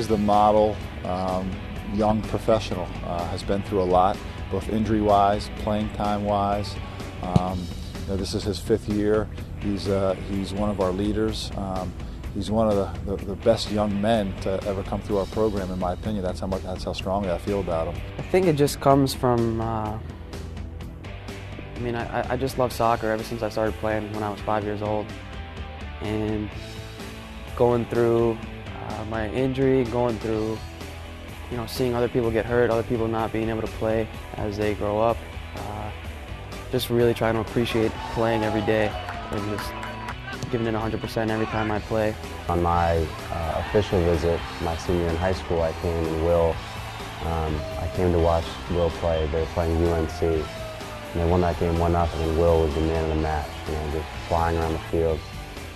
is the model young professional. Has been through a lot, both injury-wise, playing time-wise. This is his 5th year. He's one of our leaders. He's one of the best young men to ever come through our program, in my opinion. That's how strongly I feel about him. I think it just comes from, I just love soccer ever since I started playing when I was 5 years old. And going through my injury, going through, seeing other people get hurt, other people not being able to play as they grow up, just really trying to appreciate playing every day and just giving it 100% every time I play. On my official visit, my senior in high school, I came to watch Will play. They were playing UNC, and they won that game 1-0, and Will was the man of the match. Just flying around the field,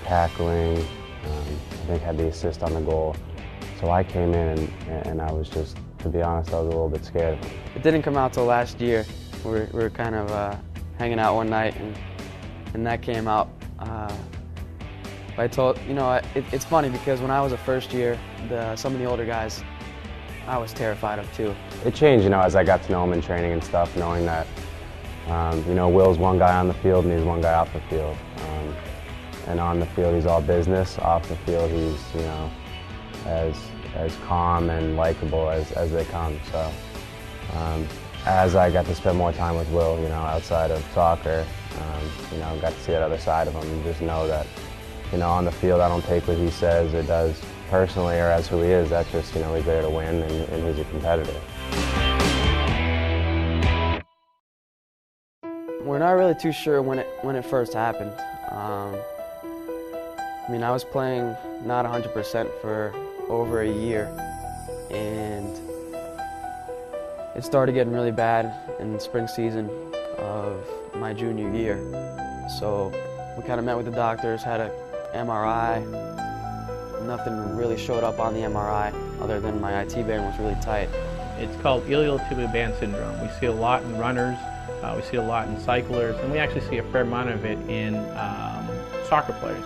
tackling. I think had the assist on the goal. So I came in, and I was just, to be honest, I was a little bit scared. It didn't come out till last year. We were kind of hanging out one night, and that came out. I told, it's funny because when I was a first year, some of the older guys, I was terrified of too. It changed, as I got to know him in training and stuff, knowing that, Will's one guy on the field and he's one guy off the field. And on the field, he's all business. Off the field, he's, as calm and likable as they come. So, as I got to spend more time with Will, outside of soccer, got to see that other side of him and just know that, on the field, I don't take what he says or does personally or as who he is. That's just, he's there to win and he's a competitor. We're not really too sure when it first happened. I was playing not 100% for over a year, and it started getting really bad in the spring season of my junior year. So we kind of met with the doctors, had an MRI. Nothing really showed up on the MRI other than my IT band was really tight. It's called iliotibial band syndrome. We see a lot in runners, we see a lot in cyclists, and we actually see a fair amount of it in soccer players.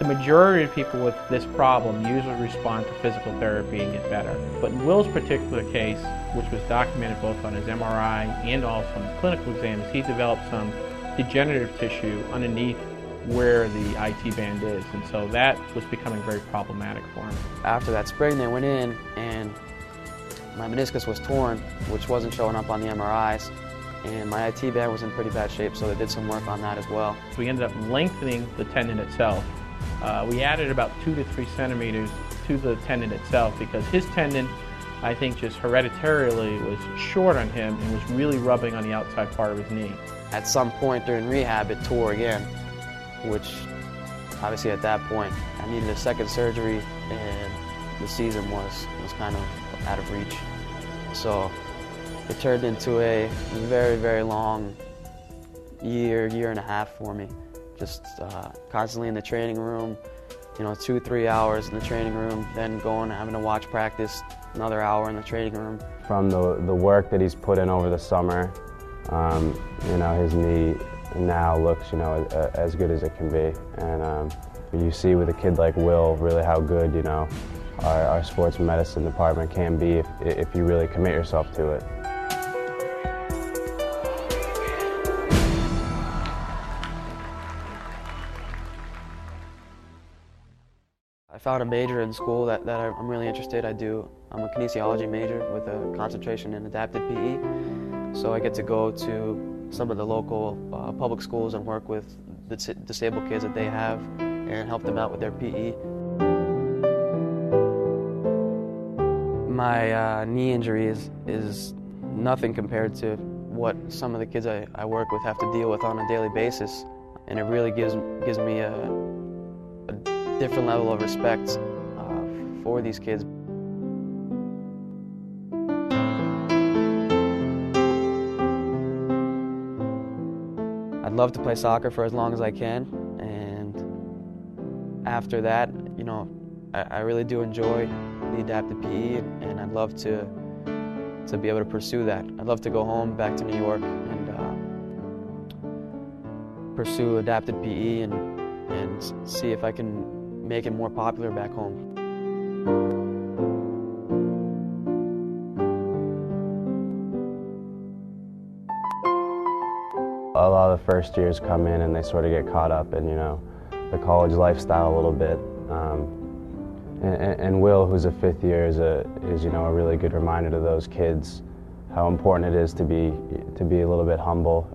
The majority of people with this problem usually respond to physical therapy and get better. But in Will's particular case, which was documented both on his MRI and also on his clinical exams, he developed some degenerative tissue underneath where the IT band is, and so that was becoming very problematic for him. After that spring, they went in and my meniscus was torn, which wasn't showing up on the MRIs, and my IT band was in pretty bad shape, so they did some work on that as well. We ended up lengthening the tendon itself. We added about 2 to 3 centimeters to the tendon itself because his tendon, I think, just hereditarily was short on him and was really rubbing on the outside part of his knee. At some point during rehab, it tore again, which obviously at that point I needed a second surgery and the season was kind of out of reach. So it turned into a very, very long year and a half for me. Just constantly in the training room, 2-3 hours in the training room, then going, having to watch practice, another hour in the training room. From the work that he's put in over the summer, his knee now looks, as good as it can be. And you see with a kid like Will, really how good, our sports medicine department can be if you really commit yourself to it. I found a major in school that I'm really interested. I'm a kinesiology major with a concentration in adapted PE. So I get to go to some of the local public schools and work with the disabled kids that they have and help them out with their PE. My knee injury is nothing compared to what some of the kids I work with have to deal with on a daily basis. And it really gives me a different level of respect for these kids. I'd love to play soccer for as long as I can, and after that, I really do enjoy the adapted PE, and I'd love to be able to pursue that. I'd love to go home back to New York and pursue adapted PE and see if I can make it more popular back home. A lot of the first years come in and they sort of get caught up in, the college lifestyle a little bit. And Will, who's a fifth year, is a really good reminder to those kids how important it is to be a little bit humble.